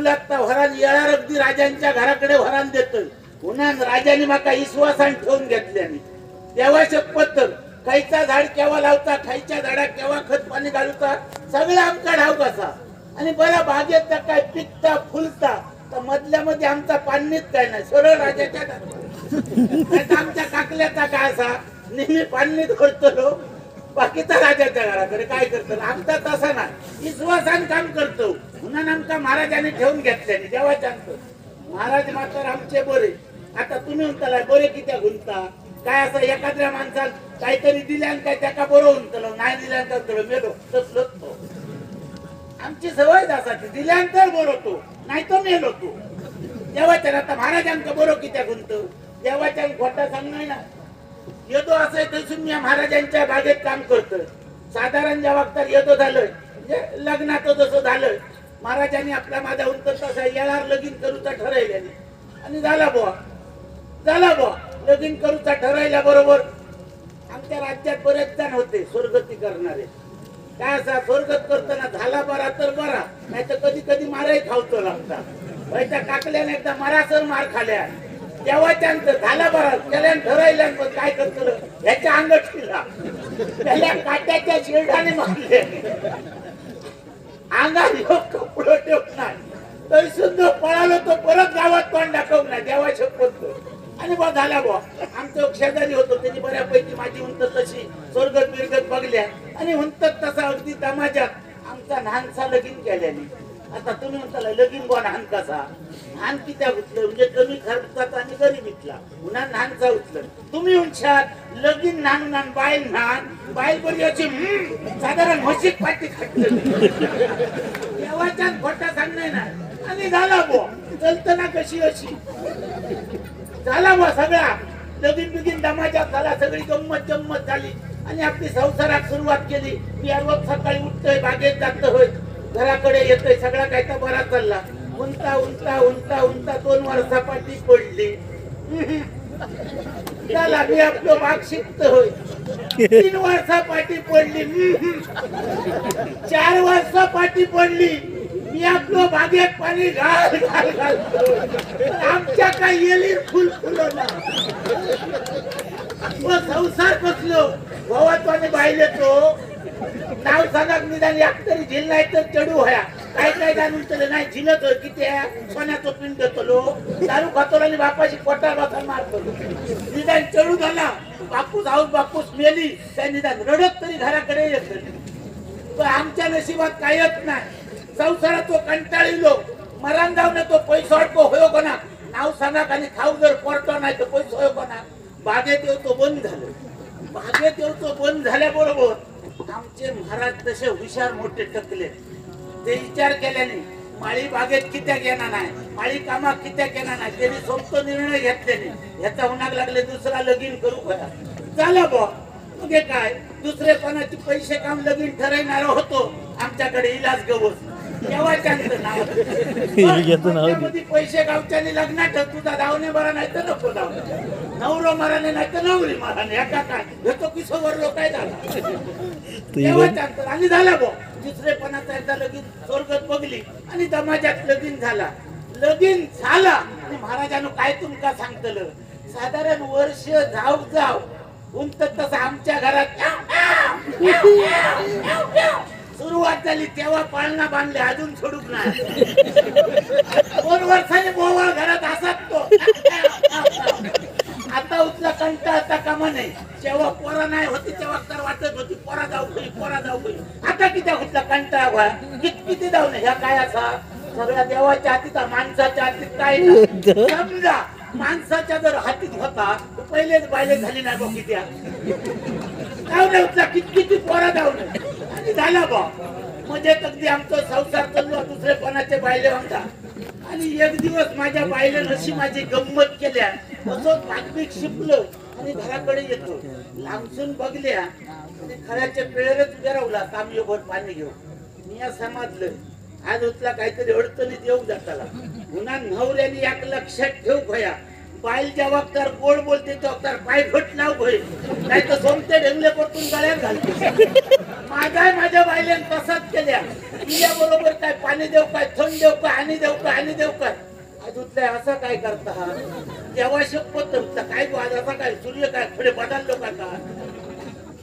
नवलात वरान येळार अगदी राजांच्या घराकडे वरान देत उन्हान राजाने माका विश्वासान ठेवून घेतल्याने देवा शपथ खायचा झाड केव्हा लावता खायच्या झाडाक केव्हा खत पाणी घालूता सगळं आमका ठाऊक असा आणि बरा बागेत काय पिकता फुलता तर मधल्या मध्ये आमचा पाणीच काय नाही सरळ राजाच्या घरात आमच्या काकल्याचा काय असा नेहमी पाणीच करतो बाकीचा राजाच्या घराकडे काय करतो आमचा तसा ना विश्वासान काम करतो म्हणून आमका महाराजांनी ठेवून घेतल्याने देवाच्या महाराज मात्र आमचे बरे आता तुम्ही म्हणताला बरे कित्या गुंता काय असं एखाद्या माणसाला काहीतरी दिल्यान काय त्याका बरं म्हणतलो नाही दिल्यान तर मेलो तसलो आमची सवय असा की दिल्यानंतर बरोतो नाही तर मेलो तू देवाच्या आता महाराजांका बरो कित्या गुंत देवाच्या खोटा सांगणार ना येतो असं तसून मी महाराजांच्या बागेत काम करतोय साधारण जेव्हा तर येतो झालं म्हणजे लग्नाचं जसं झालं महाराजांनी आपला माझा उंच तसा येणार लगीन करूचा ठरवल्याने आणि झाला बुवा लगीन करूचा ठरवल्या बरोबर आमच्या राज्यात बरेच जण होते स्वर्गती करणारे काय असा स्वर्गत करताना झाला बरा तर बरा नाही तर कधी कधी मारही खावतो लागता त्या काकल्याने एकदा मारासर मार खाल्या देवाच्यानंतर झाला बरा त्याला ठरवल्या पण काय करतो ह्याच्या अंगठीला त्याला काट्याच्या शिरडाने मारले अंगात कपडं ठेवणार तरी सुद्धा पळालो तो परत गावात पण दाखवणार नाही देवा शपथ आणि बा झाला बा आमचं शेजारी होतो त्याची बऱ्यापैकी माझी उंच तशी स्वर्गत बिरगत बघल्या आणि उंचत तसा अगदी दमाजात आमचा लहानसा लगीन केल्याने आता तुम्ही म्हणताला लगीन बा लहान कसा लहान कित्या उचलं म्हणजे कमी खर्चात आणि गरीब इथला पुन्हा लहानसा उचलं तुम्ही उंचात लगीन लहान बाईल बाईल बरी अशी साधारण म्हशीत पाठी खाटलं देवाच्या खोटा सांगणार ना आणि झाला बो चलतना कशी अशी झाला बा सगळा लगीन बिगीन दमाजात झाला सगळी गंमत जम्मत झाली आणि आपली संसारात सुरुवात केली मी रोज सकाळी उठतोय बागेत जात होय घराकडे येतोय सगळा काय तर बरा चालला उंचा उंचा उंचा उंचा 2 वर्षापाठी पडली त्याला मी आपलं बाग शिकत होय 3 वर्षापाठी पडली 4 वर्षापाठी पडली मी आपलं बागेत पाणी घाल घाल घाल आमच्या काय येली फुल फुलवला संसार बसलो भावात्वाने बाहिले तो नाव सांगा निदान एक तरी झिल नाही तर चढू व्हाया काय काय जाणून तर नाही झिलत होय किती सोन्याचं पिंड देतो दारू खातो आणि बापाशी पोटा बसा मारतो निदान चढू झाला बापूस हाऊस बापूस मेली त्या निदान रडत तरी घराकडे येत आमच्या नशिबात कायच नाही संसारात तो कंटाळीलो मरण जाऊन तो पैसा अडको होयो कोणा नाव सांगा आणि खाऊ जर पडतो नाही तर पैसा होयो कोणा बागेत येऊ तो बंद झालं बागेत येऊ तो बंद झाल्याबरोबर आमचे महाराज तसे हुशार मोठे टकले ते विचार केल्याने माळी बागेत कित्या घेणार नाही माळी कामात कित्या घेणार नाही त्यांनी सोपतो निर्णय घेतल्याने ह्याचा होणार लागले दुसरा लगीन करू खरा झाला बा म्हणजे काय दुसरेपणाचे पैसे काम लगीन ठरवणार होतो आमच्याकडे इलाज गवस पैसे गावच्याने लग्नात तुझा धावणे बरा नाही तर नको धावणे नवरो मराने नाही तर नवरी मराने एका काय घेतो किशोर लोक काय झाला आणि झाला बो दुसरेपणाचा एकदा लगीन स्वर्गत बघली आणि दमाजात लगीन झाला आणि महाराजांनो काय तुमका सांगतलं साधारण वर्ष जाव उंच तसं आमच्या घरात सुरुवात झाली तेव्हा पाळणा बांधले अजून सोडूक नाही 2 वर्षाने बोवाळ घरात असाच तो आता उचला कंटा आता कामा नाही जेव्हा पोरा नाही होती तेव्हा तर वाटत होती पोरा जाऊ आता किती उचला कंटा व्हा किती जाऊ नये ह्या काय असा सगळ्या देवाच्या हातीचा माणसाच्या हातीत काय समजा माणसाच्या जर हातीत होता पहिलेच बायले झाली नाही बघ किती जाऊ नये उचला किती पोरा जाऊ नये आणि झाला बा म्हणजे अगदी आमचा संसार चाललो दुसरेपणाचे बायले होता आणि एक दिवस माझ्या बायलेनं अशी माझी गंमत केल्या असं भागवीक शिपलं आणि घराकडे येतो लांबसून बघल्या आणि खऱ्याच्या पेळेरच उभ्या राहला तांबयोभर पाणी घेऊन मी समजलं आज उचला काहीतरी अडचणीत येऊ जाताला पुन्हा नवऱ्याने एक लक्षात ठेव भया बाईल जेव्हा तर गोड बोलते तेव्हा तर पाय घट लाव होय नाही तर सोमते ढेंगले परतून गळ्यात घालते. माझ्या बाईले तसाच केल्या बरोबर काय पाणी देऊ काय थंड देऊ काय आणि देऊ काय आणि देऊ काय अजून असं काय करता हा जेव्हा शपथ काय गो आज असा काय सूर्य काय पुढे बदललो का का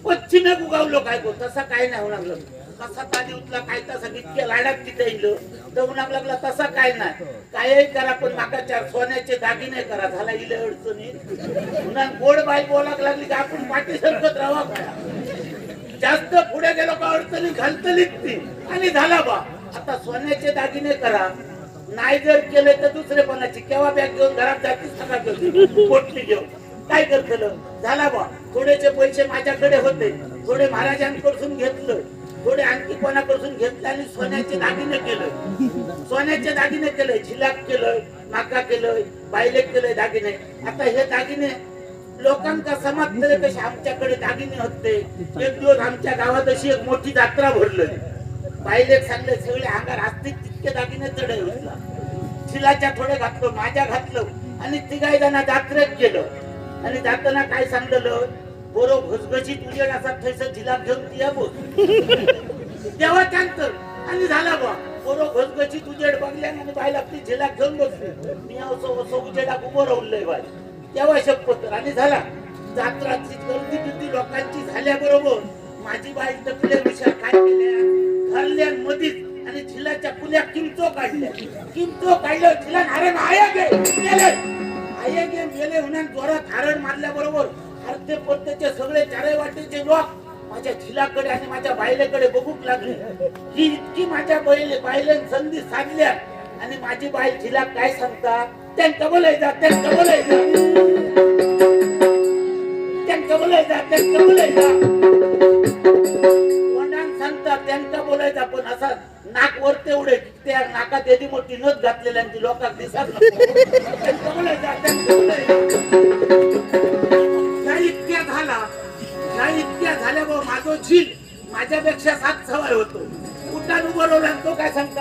पश्चिमे उगावलो काय गो तसा काय नाही होणार लागलं कसा पाणी उठला काय तसा इतक्या लाडात तिथे येईल तर उन्हाक लागला तसा काय नाही कायही करा पण माका चार सोन्याचे दागिने करा झाला इले अडचणी पुन्हा गोड बाई बोलाक लागली की आपण पाठी सरकत राहा काय जास्त पुढे गेलो का अडचणी घालतलीच ती आणि झाला बा आता सोन्याचे दागिने करा नाही जर केले तर दुसरे कोणाची केव्हा बॅग घेऊन घरात जातीच नका करते पोटली घेऊन काय करतलं झाला बा थोडेचे पैसे माझ्याकडे होते थोडे महाराजांकडून घेतलं थोडे आणखी कोणाकडून घेतले आणि सोन्याचे दागिने केलं सोन्याचे दागिने केले झिलाक केलं माका केलं बायलेक केलं दागिने आता हे दागिने लोकांका समजतले कसे आमच्याकडे दागिने होते एक दिवस आमच्या गावात अशी एक मोठी जत्रा भरली बायलेक सांगले सगळे अंगार असतील तितके दागिने चढे उचला झिलाच्या थोडे घातलं माझ्या घातलं आणि तिघाही जणांना जत्रेत गेलं आणि जाताना काय सांगलेलं बोरो घसघशीत उजेड असा थैस झिला घेऊन ती बोल तेव्हा त्यांचं आणि झाला बा बोरो घसघशीत उजेड बघल्या आणि बायला आपली झिला घेऊन बसली मी असं उजेडा उभं राहुलय बाय तेव्हा शपथ आणि झाला जात्राची गर्दी किती लोकांची झाल्याबरोबर माझी बाई तकले विषय काय केल्या घरल्या मधीच आणि झिलाच्या पुल्या किमचो काढल्या झिला अरे आया गे मेले म्हणून जोरात हारण मारल्याबरोबर हरते पत्तेचे सगळे चारे वाटेचे लोक माझ्या झिलाकडे आणि माझ्या बायलेकडे बघूक लागले ही इतकी माझ्या बायले संधी साधल्या आणि माझी बाई झिला काय सांगता त्यांचं बोलायचा त्यांचं बोलायचा त्यांचं बोलायचा त्यांचं बोलायचा कोणाला सांगता त्यांचं बोलायचा पण असा नाक वर तेवढे त्या नाकात एवढी मोठी नथ घातलेल्यांची लोकांना दिसत त्यांचं बोलायचा त्यांचं बोलायचा इतक्या झाल्या बा माझो झील माझ्यापेक्षा 7 सवाय होतो कुठं उभं राहिला तो काय सांगता